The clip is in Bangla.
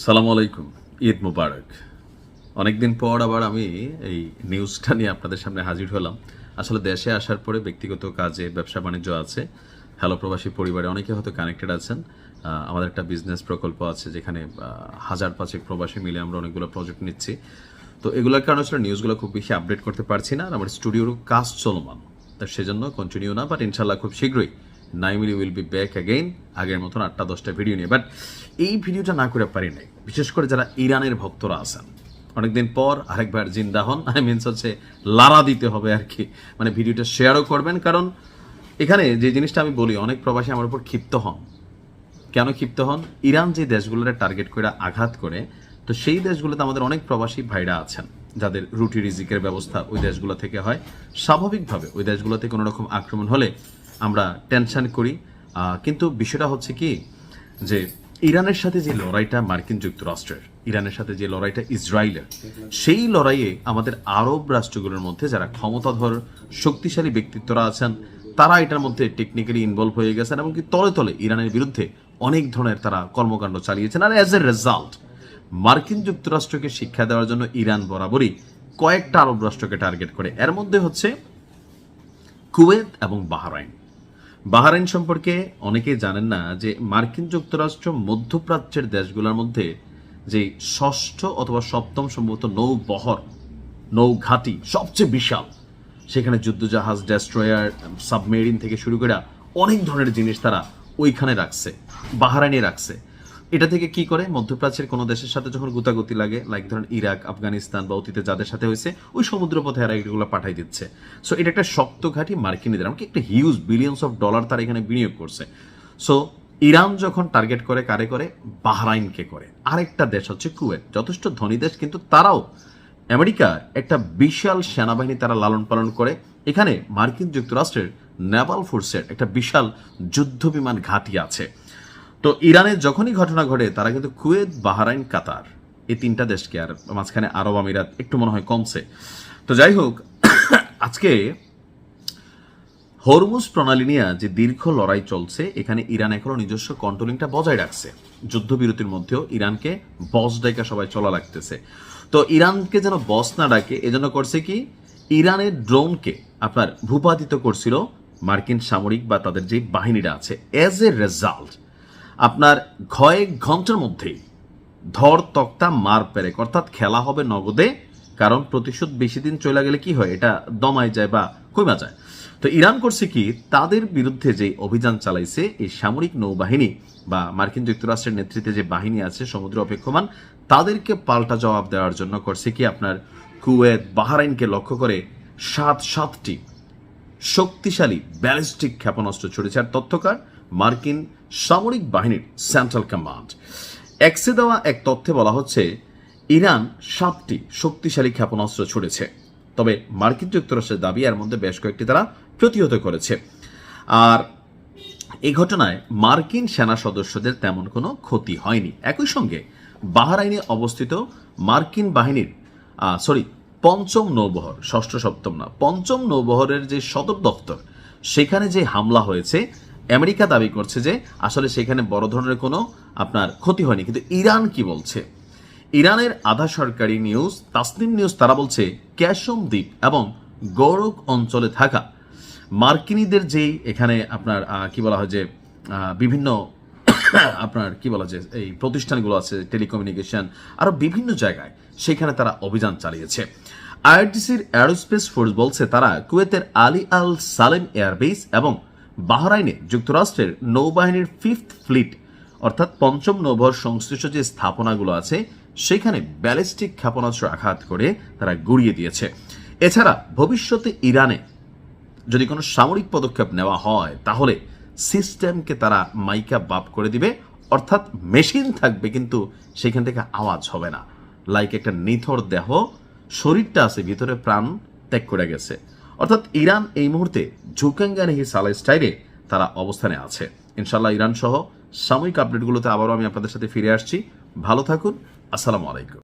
সালামু আলাইকুম, ঈদ মুবারক। অনেকদিন পর আবার আমি এই নিউজটা নিয়ে আপনাদের সামনে হাজির হলাম। আসলে দেশে আসার পরে ব্যক্তিগত কাজে ব্যবসা বাণিজ্য আছে, হ্যালো প্রবাসী পরিবারে অনেকে হয়তো কানেক্টেড আছেন। আমাদের একটা বিজনেস প্রকল্প আছে যেখানে 1000-5 প্রবাসী মিলে আমরা অনেকগুলো প্রজেক্ট নিচ্ছি। তো এগুলোর কারণে আসলে নিউজগুলো খুব বেশি আপডেট করতে পারছি না, আর আমার স্টুডিওর কাজ চলমান, তা সেজন্য কন্টিনিউ না, বাট ইনশাল্লাহ খুব শীঘ্রই নাইমিলি উইল বি ব্যাক অ্যাগেইন আগের মতন 8টা-10টা ভিডিও নিয়ে। বাট এই ভিডিওটা না করে পারি নাই, বিশেষ করে যারা ইরানের ভক্তরা আছেন। অনেকদিন পর আরেকবার জিন্দা হন, মিনস হচ্ছে লারা দিতে হবে আর কি, মানে ভিডিওটা শেয়ারও করবেন। কারণ এখানে যে জিনিসটা আমি বলি, অনেক প্রবাসী আমার উপর ক্ষিপ্ত হন। কেন ক্ষিপ্ত হন? ইরান যে দেশগুলোর টার্গেট করে আঘাত করে, তো সেই দেশগুলোতে আমাদের অনেক প্রবাসী ভাইরা আছেন যাদের রুটি রিজিকের ব্যবস্থা ওই দেশগুলো থেকে হয়। স্বাভাবিকভাবে ওই দেশগুলোতে কোনো রকম আক্রমণ হলে আমরা টেনশন করি, কিন্তু বিষয়টা হচ্ছে কি যে ইরানের সাথে যে লড়াইটা মার্কিন যুক্তরাষ্ট্রের, ইরানের সাথে যে লড়াইটা ইসরায়েলের, সেই লড়াইয়ে আমাদের আরব রাষ্ট্রগুলোর মধ্যে যারা ক্ষমতাধর শক্তিশালী ব্যক্তিত্বরা আছেন, তারা এটার মধ্যে টেকনিক্যালি ইনভলভ হয়ে গেছেন এবং কি তলে তলে ইরানের বিরুদ্ধে অনেক ধরনের তারা কর্মকাণ্ড চালিয়েছেন। আর অ্যাজ এ রেজাল্ট মার্কিন যুক্তরাষ্ট্রকে শিক্ষা দেওয়ার জন্য ইরান বরাবরই কয়েকটা আরব রাষ্ট্রকে টার্গেট করে। এর মধ্যে হচ্ছে কুয়েত এবং বাহরাইন। বাহরাইন সম্পর্কে অনেকেই জানেন না যে মার্কিন যুক্তরাষ্ট্র মধ্যপ্রাচ্যের দেশগুলোর মধ্যে যে ষষ্ঠ অথবা সপ্তম সম্ভবত নৌঘাটি সবচেয়ে বিশাল। সেখানে যুদ্ধজাহাজ, ডেস্ট্রয়ার, সাবমেরিন থেকে শুরু করে অনেক ধরনের জিনিস তারা ওইখানে রাখছে, বাহরাইনে রাখছে। এটা থেকে কি করে, মধ্যপ্রাচ্যের কোনো দেশের সাথে যখন গুতাগুতি লাগে, লাইক ধরেন ইরাক, আফগানিস্তান বা অতীতে যাদের সাথে হয়েছে, ওই সমুদ্রপথে এরা এগুলো পাঠাই দিচ্ছে। সো এটা একটা শক্ত ঘাঁটি মার্কিনীদের, এমনকি একটা হিউজ বিলিয়ন্স অফ ডলার তারা এখানে বিনিয়োগ করছে। সো ইরান যখন টার্গেট করে কারে করে, বাহরাইনকে করে। আরেকটা দেশ হচ্ছে কুয়েত, যথেষ্ট ধনী দেশ, কিন্তু তারাও আমেরিকার একটা বিশাল সেনাবাহিনী তারা লালন পালন করে। এখানে মার্কিন যুক্তরাষ্ট্রের নেভাল ফোর্সের একটা বিশাল যুদ্ধ বিমান ঘাঁটি আছে। তো ইরানের যখনই ঘটনা ঘটে, তারা কিন্তু কুয়েত, বাহরাইন, কাতার, এই 3টা দেশকে, আর মাঝখানে আরব আমিরাত একটু মনে হয় কমছে। তো যাই হোক, আজকে হরমুজ প্রণালী নিয়ে যে দীর্ঘ লড়াই চলছে, এখানে ইরান এখনো নিজস্ব কন্ট্রোলিংটা বজায় রাখছে। যুদ্ধবিরতির মধ্যেও ইরানকে বস ডাকা সবাই চলা লাগতেছে। তো ইরানকে যেন বস না ডাকে, এজন্য করছে কি, ইরানের ড্রোনকে আপনার ভূপাতিত করছিল মার্কিন সামরিক বা তাদের যে বাহিনীরা আছে। অ্যাজ এ রেজাল্ট আপনার কয়েক ঘন্টার মধ্যেই ধর তক্তা মার পেরেক, অর্থাৎ খেলা হবে নগদে। কারণ প্রতিশোধ বেশি দিন চলে গেলে কি হয়, এটা দমায় যায় বা কমা যায়। তো ইরান করছে কি, তাদের বিরুদ্ধে যে অভিযান চালাইছে এই সামরিক নৌবাহিনী বা মার্কিন যুক্তরাষ্ট্রের নেতৃত্বে যে বাহিনী আছে সমুদ্র অপেক্ষমান, তাদেরকে পাল্টা জবাব দেওয়ার জন্য করছে কি, আপনার কুয়েত, বাহরাইনকে লক্ষ্য করে 7টি শক্তিশালী ব্যালিস্টিক ক্ষেপণাস্ত্র ছড়েছে। আর তথ্যকার মার্কিন সামরিক বাহিনীর সেন্ট্রাল কমান্ড এক্সে দেওয়া এক তথ্যে বলা হচ্ছে ইরান 7টি শক্তিশালী ক্ষেপণাস্ত্র ছুড়েছে। তবে মার্কিন যুক্তরাষ্ট্রের দাবি এর মধ্যে বেশ কয়েকটি তারা প্রতিহত করেছে। আর এই ঘটনায় মার্কিন সেনা সদস্যদের তেমন কোনো ক্ষতি হয়নি। একই সঙ্গে বাহরাইনে অবস্থিত মার্কিন বাহিনীর পঞ্চম নৌবহর, ষষ্ঠ সপ্তম না, পঞ্চম নৌবহরের যে সদর দপ্তর, সেখানে যে হামলা হয়েছে, আমেরিকা দাবি করছে যে আসলে সেখানে বড় ধরনের কোনো আপনার ক্ষতি হয়নি। কিন্তু ইরান কি বলছে, ইরানের আধা সরকারি নিউজ তাসনিম নিউজ, তারা বলছে ক্যাশম দ্বীপ এবং গৌরক অঞ্চলে থাকা মার্কিনীদের যেই এখানে আপনার কি বলা হয় যে বিভিন্ন আপনার কি বলা যায় এই প্রতিষ্ঠানগুলো আছে, টেলিকমিউনিকেশন, আরো বিভিন্ন জায়গায়, সেখানে তারা অভিযান চালিয়েছে। আইআরটিসির অ্যারোস্পেস ফোর্স বলছে তারা কুয়েতের আলী আল সালেম এয়ারবেস এবং বাহরাইনে যুক্তরাষ্ট্রের নৌবাহিনীর 5th ফ্লিট অর্থাৎ পঞ্চম নৌবহর সংশ্লিষ্ট যে স্থাপনাগুলো আছে, সেখানে ব্যালিস্টিক ক্ষেপণাস্ত্র আঘাত করে তারা গুড়িয়ে দিয়েছে। এছাড়া ভবিষ্যতে ইরানে যদি কোনো সামরিক পদক্ষেপ নেওয়া হয়, তাহলে সিস্টেমকে তারা মাইকা বাপ করে দিবে, অর্থাৎ মেশিন থাকবে কিন্তু সেখান থেকে আওয়াজ হবে না। লাইক একটা নিথর দেহ, শরীরটা আছে, ভিতরে প্রাণ ত্যাগ করে গেছে। অর্থাৎ ইরান এই মুহূর্তে ঝুঁকেঙ্গা নেহি সালাই স্টাইলে তারা অবস্থানে আছে। ইনশাল্লাহ ইরান সহ সাময়িক আপডেটগুলোতে আবারও আমি আপনাদের সাথে ফিরে আসছি। ভালো থাকুন, আসসালামু আলাইকুম।